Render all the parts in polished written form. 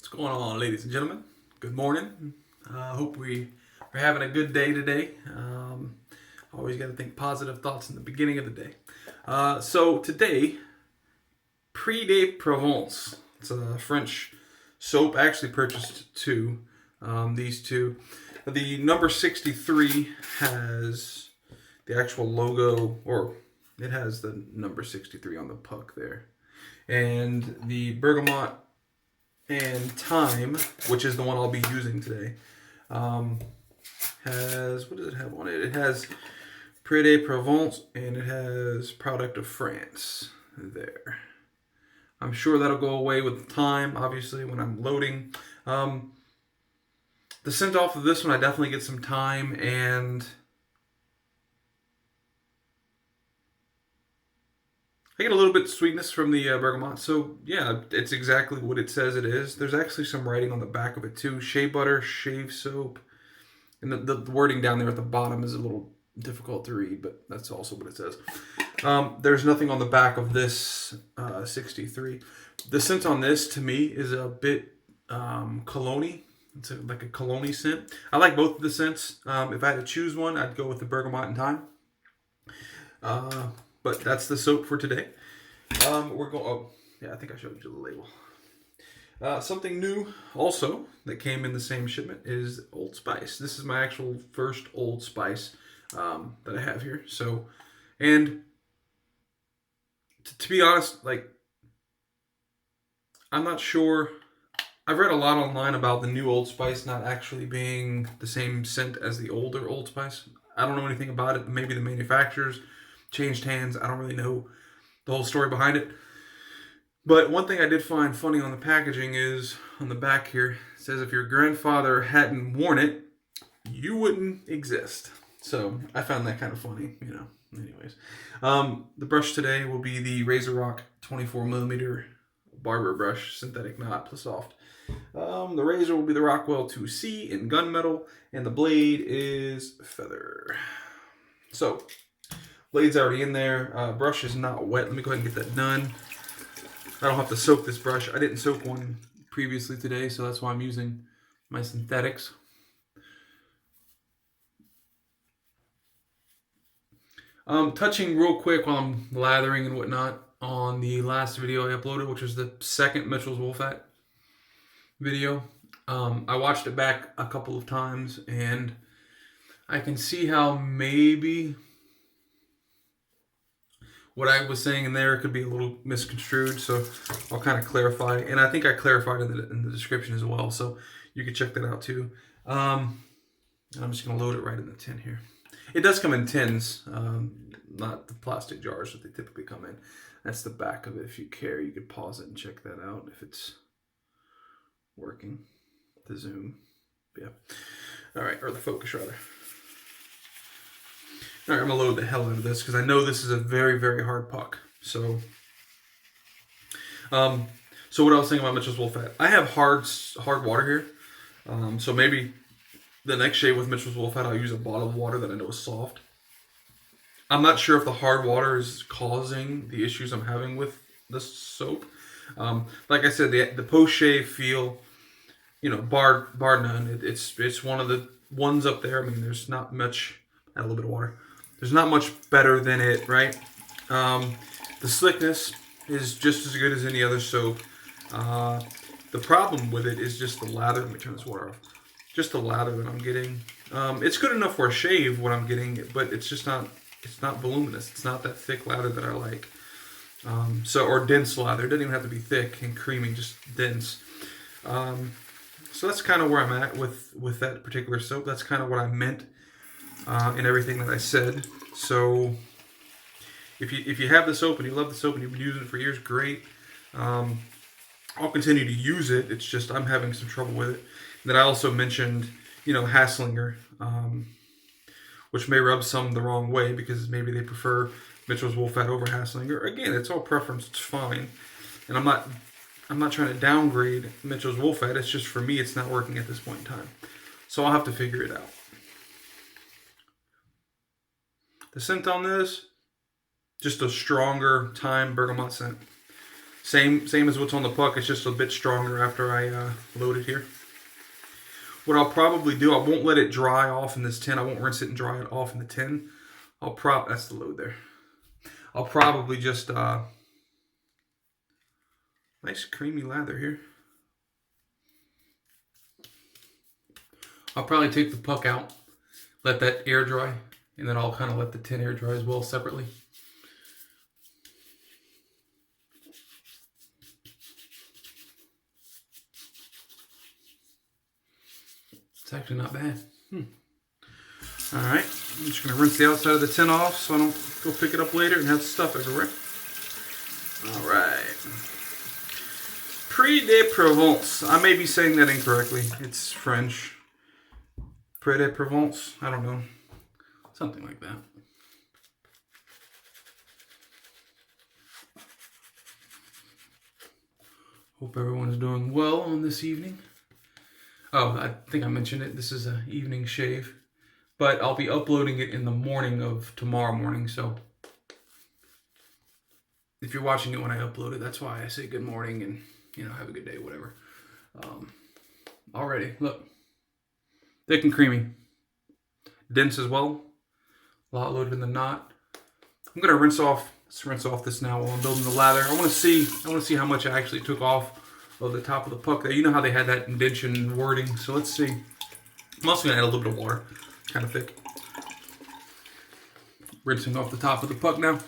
What's going on, ladies and gentlemen? Good morning. Hope we're having a good day today. Always got to think positive thoughts in the beginning of the day. So today, Pre de Provence. It's a French soap. I actually purchased two. These two. The number 63 has the actual logo, or it has the number 63 on the puck there. And the Bergamot and Thyme, which is the one I'll be using today, has, what does it have on it? It has Pre de Provence and it has Product of France there. I'm sure that'll go away with time, obviously, when I'm loading. The scent off of this one, I definitely get some thyme and I get a little bit of sweetness from the bergamot. So yeah, it's exactly what it says it is. There's actually some writing on the back of it too. Shea butter, shave soap. And the wording down there at the bottom is a little difficult to read, but that's also what it says. There's nothing on the back of this 63. The scent on this, to me, is a bit cologne-y. It's like a cologne-y scent. I like both of the scents. If I had to choose one, I'd go with the bergamot and thyme. But that's the soap for today. We're going. Oh, yeah, I think I showed you the label. Something new also that came in the same shipment is Old Spice. This is my actual first Old Spice that I have here. So, and to be honest, like, I'm not sure. I've read a lot online about the new Old Spice not actually being the same scent as the older Old Spice. I don't know anything about it. Maybe the manufacturers changed hands. I don't really know the whole story behind it. But one thing I did find funny on the packaging is on the back here, it says if your grandfather hadn't worn it, you wouldn't exist. So I found that kind of funny, you know. Anyways, the brush today will be the RazoRock 24mm barber brush, synthetic not plus soft. The razor will be the Rockwell 2C in gunmetal, and the blade is feather. So, blade's already in there. Brush is not wet. Let me go ahead and get that done. I don't have to soak this brush. I didn't soak one previously today, so that's why I'm using my synthetics. Touching real quick while I'm lathering and whatnot on the last video I uploaded, which was the second Mitchell's Wolfat video. I watched it back a couple of times and I can see how maybe what I was saying in there could be a little misconstrued, so I'll kind of clarify. And I think I clarified in the description as well, so you can check that out too. I'm just going to load it right in the tin here. It does come in tins, not the plastic jars that they typically come in. That's the back of it. If you care, you could pause it and check that out if it's working. The zoom. Yeah. All right, or the focus rather. All right, I'm going to load the hell out of this because I know this is a very, very hard puck. So what I was saying about Mitchell's Wolfat. I have hard water here. So maybe the next shave with Mitchell's Wolfat, I'll use a bottle of water that I know is soft. I'm not sure if the hard water is causing the issues I'm having with the soap. Like I said, the post-shave feel, you know, bar none. It's one of the ones up there. I mean, there's not much. Add a little bit of water. There's not much better than it, right? The slickness is just as good as any other soap. The problem with it is just the lather. Let me turn this water off. Just the lather that I'm getting. It's good enough for a shave what I'm getting, but it's just not. It's not voluminous. It's not that thick lather that I like. Or dense lather. It doesn't even have to be thick and creamy, just dense. So that's kind of where I'm at with that particular soap. That's kind of what I meant in everything that I said. So if you have the soap and you love the soap and you've been using it for years, great. I'll continue to use it. It's just I'm having some trouble with it. And then I also mentioned, you know, Hasslinger, which may rub some the wrong way because maybe they prefer Mitchell's Wolfat over Hasslinger. Again, it's all preference. It's fine. And I'm not trying to downgrade Mitchell's Wolfat. It's just for me, it's not working at this point in time. So I'll have to figure it out. The scent on this, just a stronger thyme bergamot scent. Same as what's on the puck. It's just a bit stronger after I load it here. What I'll probably do, I won't let it dry off in this tin. I won't rinse it and dry it off in the tin. That's the load there. I'll probably just, nice creamy lather here. I'll probably take the puck out, let that air dry, and then I'll kind of let the tin air dry as well separately. It's actually not bad. Alright, I'm just going to rinse the outside of the tin off so I don't go pick it up later and have stuff everywhere. Alright. Pre de Provence. I may be saying that incorrectly. It's French. Pré de Provence. I don't know. Something like that. Hope everyone's doing well on this evening. Oh, I think I mentioned it. This is an evening shave. But I'll be uploading it in the morning of tomorrow morning. So if you're watching it when I upload it, that's why I say good morning and, you know, have a good day, whatever. Already, look. Thick and creamy. Dense as well. A lot loaded in the knot. I'm going to rinse off this now while I'm building the lather. I want to see how much I actually took off of the top of the puck there. You know how they had that indentation wording. So let's see. I'm also going to add a little bit of water. Kind of thick. Rinsing off the top of the puck now.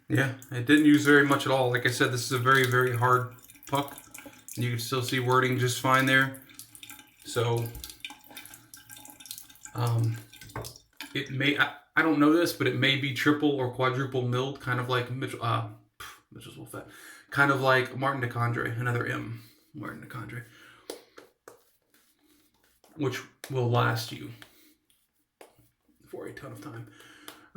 Yeah, it didn't use very much at all. Like I said, this is a very, very hard puck. And you can still see wording just fine there. So, it may, I don't know this, but it may be triple or quadruple milled, kind of like Mitchell's Wolfette. Kind of like Martin de Condre, another M, Martin de Condre. Which will last you for a ton of time.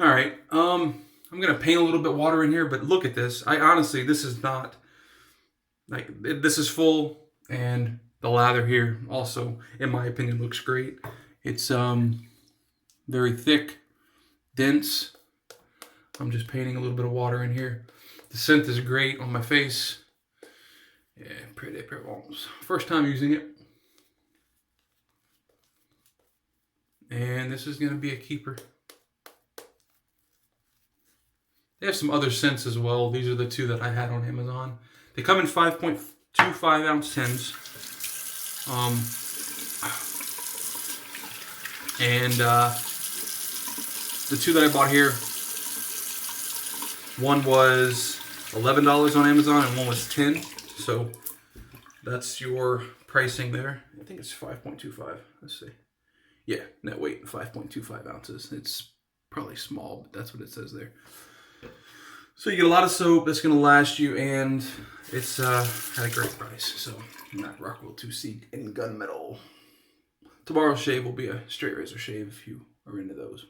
Alright, I'm going to paint a little bit water in here, but look at this. Honestly, this is not, like, this is full, and the lather here also, in my opinion, looks great. It's very thick, dense. I'm just painting a little bit of water in here. The scent is great on my face. Yeah, Pre de Provence. First time using it. And this is going to be a keeper. They have some other scents as well. These are the two that I had on Amazon. They come in 5.25 ounce tins. The two that I bought here, one was $11 on Amazon and one was $10. So that's your pricing there. I think it's 5.25. Let's see. Yeah, net weight 5.25 ounces. It's probably small, but that's what it says there. So you get a lot of soap that's going to last you, and it's at a great price. So not Rockwell 2C and Gunmetal. Tomorrow's shave will be a straight razor shave if you are into those.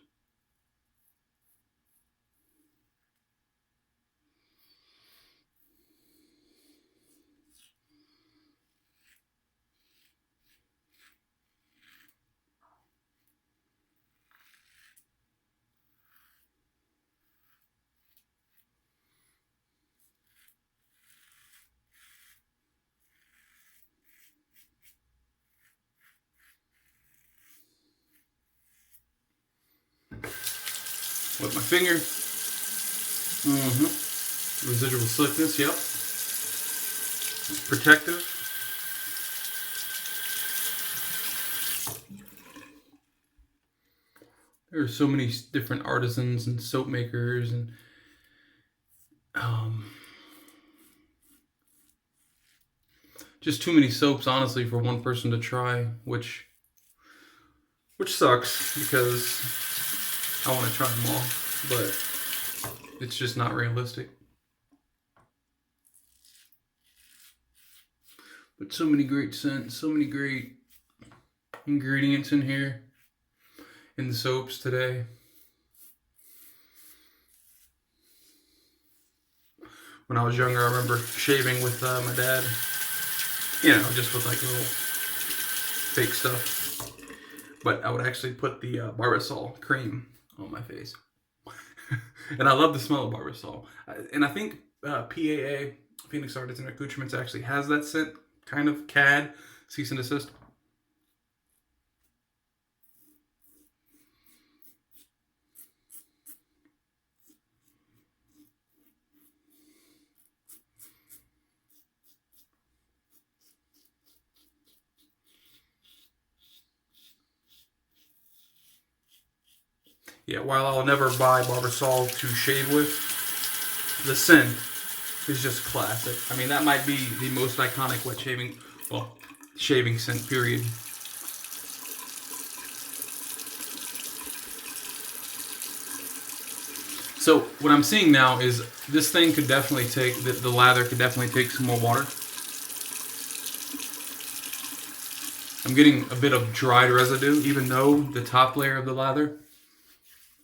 With my finger. Residual slickness, yep. It's protective. There are so many different artisans and soap makers and just too many soaps, honestly, for one person to try, which sucks because I want to try them all, but it's just not realistic. But so many great scents, so many great ingredients in here, in the soaps today. when I was younger, I remember shaving with my dad. You know, just with like little fake stuff. But I would actually put the Barbasol cream on my face. And I love the smell of Barbasol. And I think PAA, Phoenix Artisan Accoutrements, actually has that scent. Kind of CAD, cease and desist. Yeah, while I'll never buy Barbasol to shave with, the scent is just classic. I mean, that might be the most iconic wet shaving, well, shaving scent, period. So what I'm seeing now is this thing could definitely take, the lather could definitely take some more water. I'm getting a bit of dried residue, even though the top layer of the lather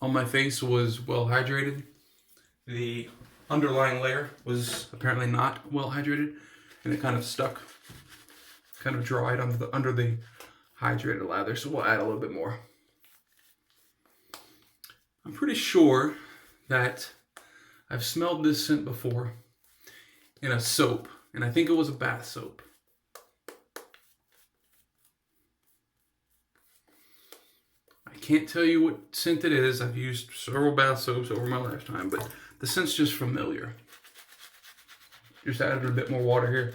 on my face was well hydrated. The underlying layer was apparently not well hydrated, and it kind of stuck, kind of dried under the hydrated lather. So we'll add a little bit more. I'm pretty sure that I've smelled this scent before in a soap, and I think it was a bath soap. I can't tell you what scent it is. I've used several bath soaps over my lifetime, but the scent's just familiar. Just added a bit more water here.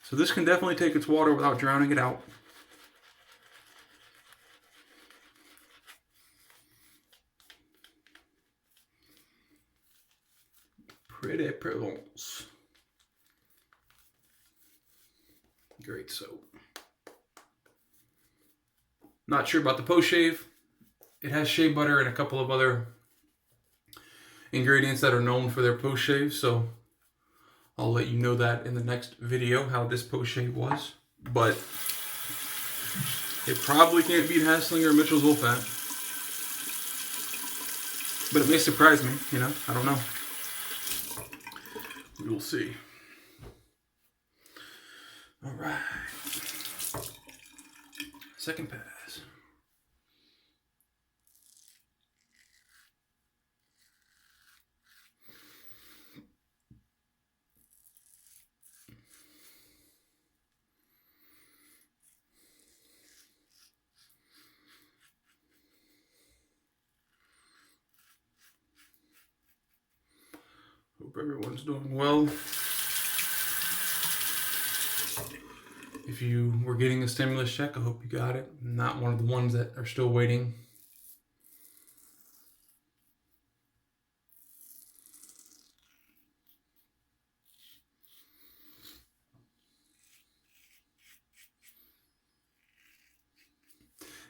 So this can definitely take its water without drowning it out. Pre de Provence. Great soap. Not sure about the post shave. It has shea butter and a couple of other ingredients that are known for their post shave, so I'll let you know that in the next video how this post shave was. But it probably can't beat Hasslinger or Mitchell's Wolfat. But it may surprise me, you know, I don't know. We will see. All right. Second pass. Hope everyone's doing well. If you were getting a stimulus check, I hope you got it. Not one of the ones that are still waiting.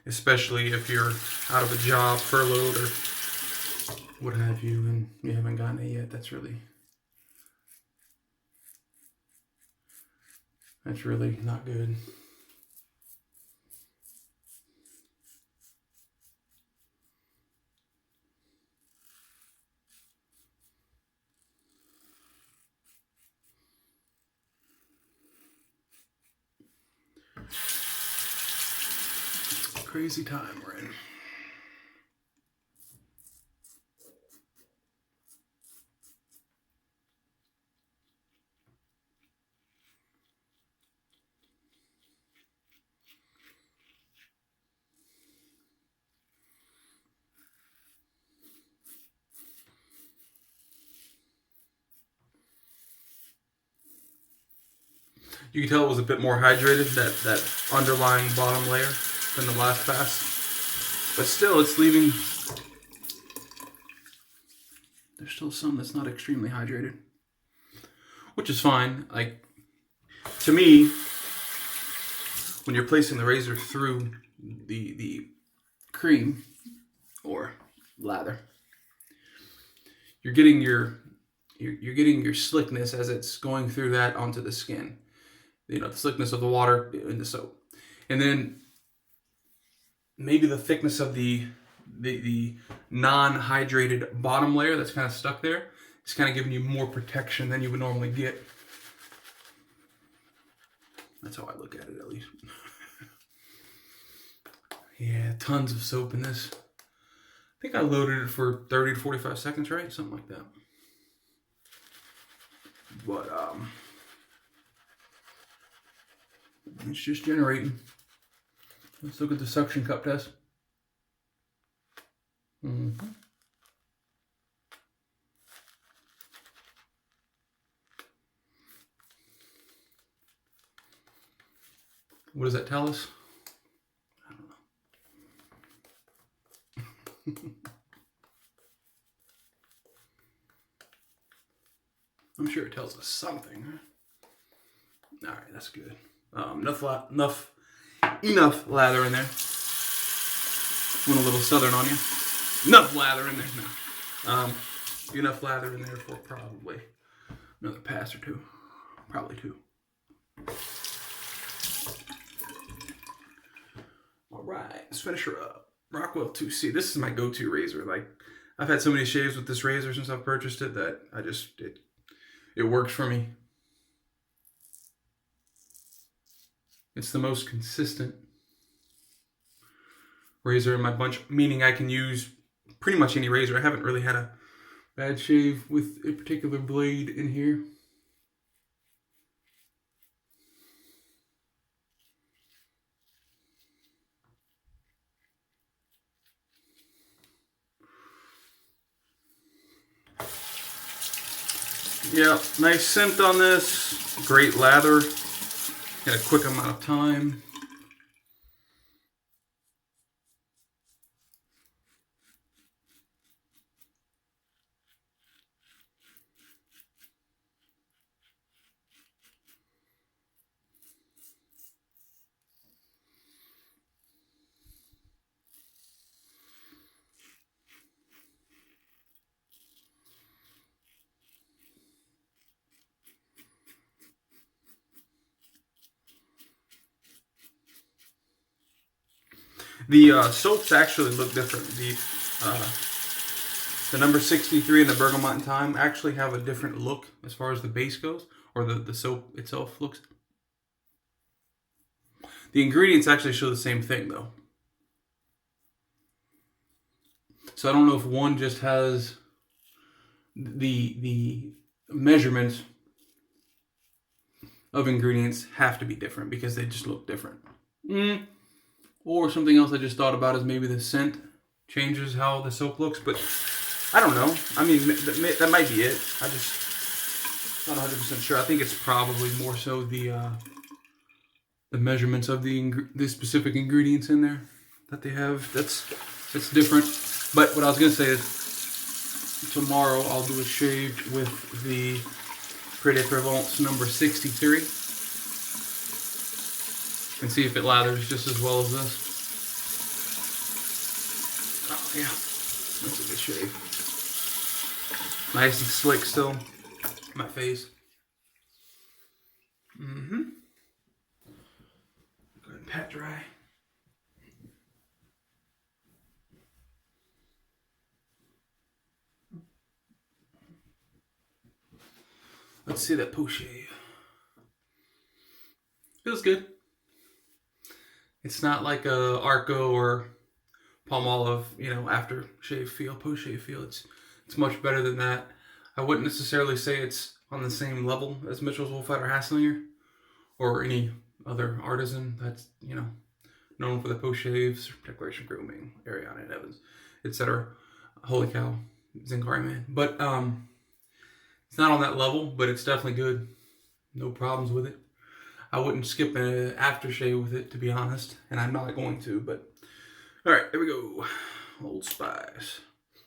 Especially if you're out of a job, furloughed, or what have you, and you haven't gotten it yet. That's really not good. Crazy time we're in. You can tell it was a bit more hydrated, that underlying bottom layer, than the last pass. But still, it's leaving... There's still some that's not extremely hydrated. Which is fine. Like, to me, when you're placing the razor through the cream, or lather, you're getting your slickness as it's going through that onto the skin. You know, the slickness of the water in the soap. And then maybe the thickness of the non-hydrated bottom layer that's kind of stuck there It's kind of giving you more protection than you would normally get. That's how I look at it, at least. Yeah, tons of soap in this. I think I loaded it for 30 to 45 seconds, right? Something like that. But, it's just generating. Let's look at the suction cup test. What does that tell us? I don't know. I'm sure it tells us something. All right, that's good. Enough lather in there. Went a little southern on you. Enough lather in there. No. Enough lather in there for probably another pass or two. Probably two. All right, let's finish her up. Rockwell 2C. This is my go-to razor. Like, I've had so many shaves with this razor since I've purchased it that it works for me. It's the most consistent razor in my bunch, meaning I can use pretty much any razor. I haven't really had a bad shave with a particular blade in here. Yeah, nice scent on this. Great lather. In a quick amount of time. The soaps actually look different. The number 63 and the Bergamot Thyme actually have a different look as far as the base goes, or the soap itself looks. The ingredients actually show the same thing though. So I don't know if one just has the measurements of ingredients have to be different because they just look different. Or something else I just thought about is maybe the scent changes how the soap looks, but I don't know. I mean, that might be it. I just not 100% sure. I think it's probably more so the measurements of the specific ingredients in there that they have. That's different. But what I was gonna say is tomorrow I'll do a shave with the Pre de Provence number 63 and see if it lathers just as well as this. Oh yeah, that's a good shave. Nice and slick still. My face. Go ahead and pat dry. Let's see that post shave. Feels good. It's not like a Arco or Palmolive, aftershave feel, post shave feel. It's much better than that. I wouldn't necessarily say it's on the same level as Mitchell's Wolfette or Hasslinger or any other artisan that's known for the post shaves, Declaration Grooming, Ariana and Evans, etc. Holy cow, Zincari man. But it's not on that level, but it's definitely good. No problems with it. I wouldn't skip an aftershave with it, to be honest, and I'm not going to, but all right, here we go. Old Spice.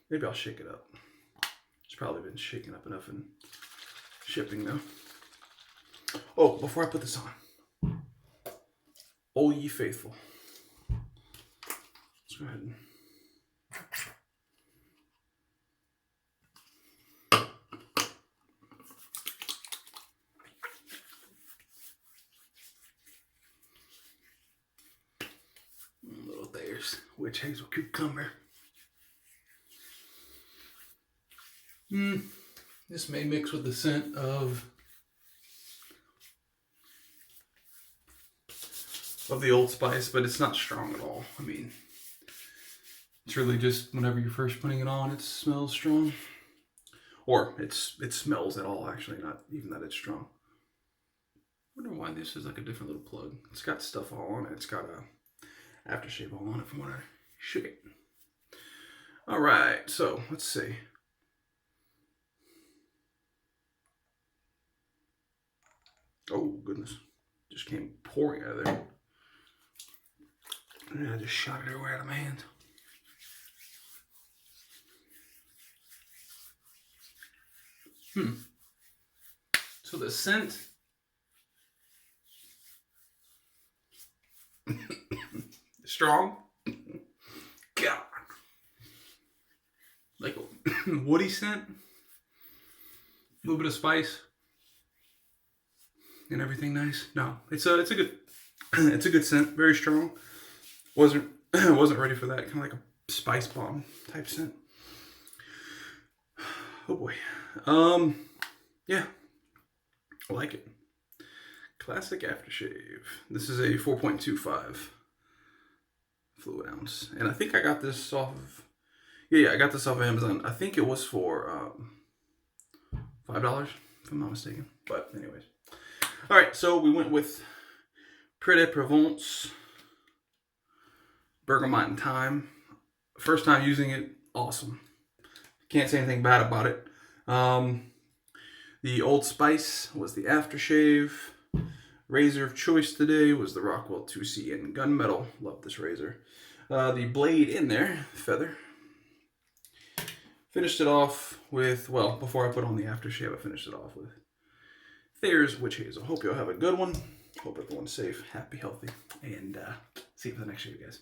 Maybe I'll shake it up. It's probably been shaken up enough in shipping, though. Oh, before I put this on, O ye faithful. Let's go ahead and little Thayers, Witchhazel cucumber. This may mix with the scent of the Old Spice, but it's not strong at all. I mean, it's really just whenever you're first putting it on, it smells strong. Or it smells at all, actually, not even that it's strong. I wonder why this is like a different little plug. It's got stuff all on it. It's got a aftershave all on it from when I shook it. All right, so let's see. Oh, goodness. Just came pouring out of there. And I just shot it everywhere out of my hand. So the scent strong. God. Like a woody scent. A little bit of spice. And everything nice. No, it's a good it's a good scent, very strong. Wasn't ready for that, kind of like a spice bomb type scent. Oh boy. Yeah. I like it. Classic aftershave. This is a 4.25 fluid ounce. And I think I got this off of I got this off of Amazon. I think it was for $5, if I'm not mistaken. But anyways. Alright, so we went with Pre de Provence Bergamot Thyme. First time using it, awesome. Can't say anything bad about it. The Old Spice was the Aftershave. Razor of choice today was the Rockwell 2C in Gunmetal. Love this razor. The blade in there, feather. Finished it off with, well, before I put on the Aftershave, I finished it off with Thayers Witchhazel. Hope you all have a good one. Hope everyone's safe, happy, healthy, and see you for the next shave, guys.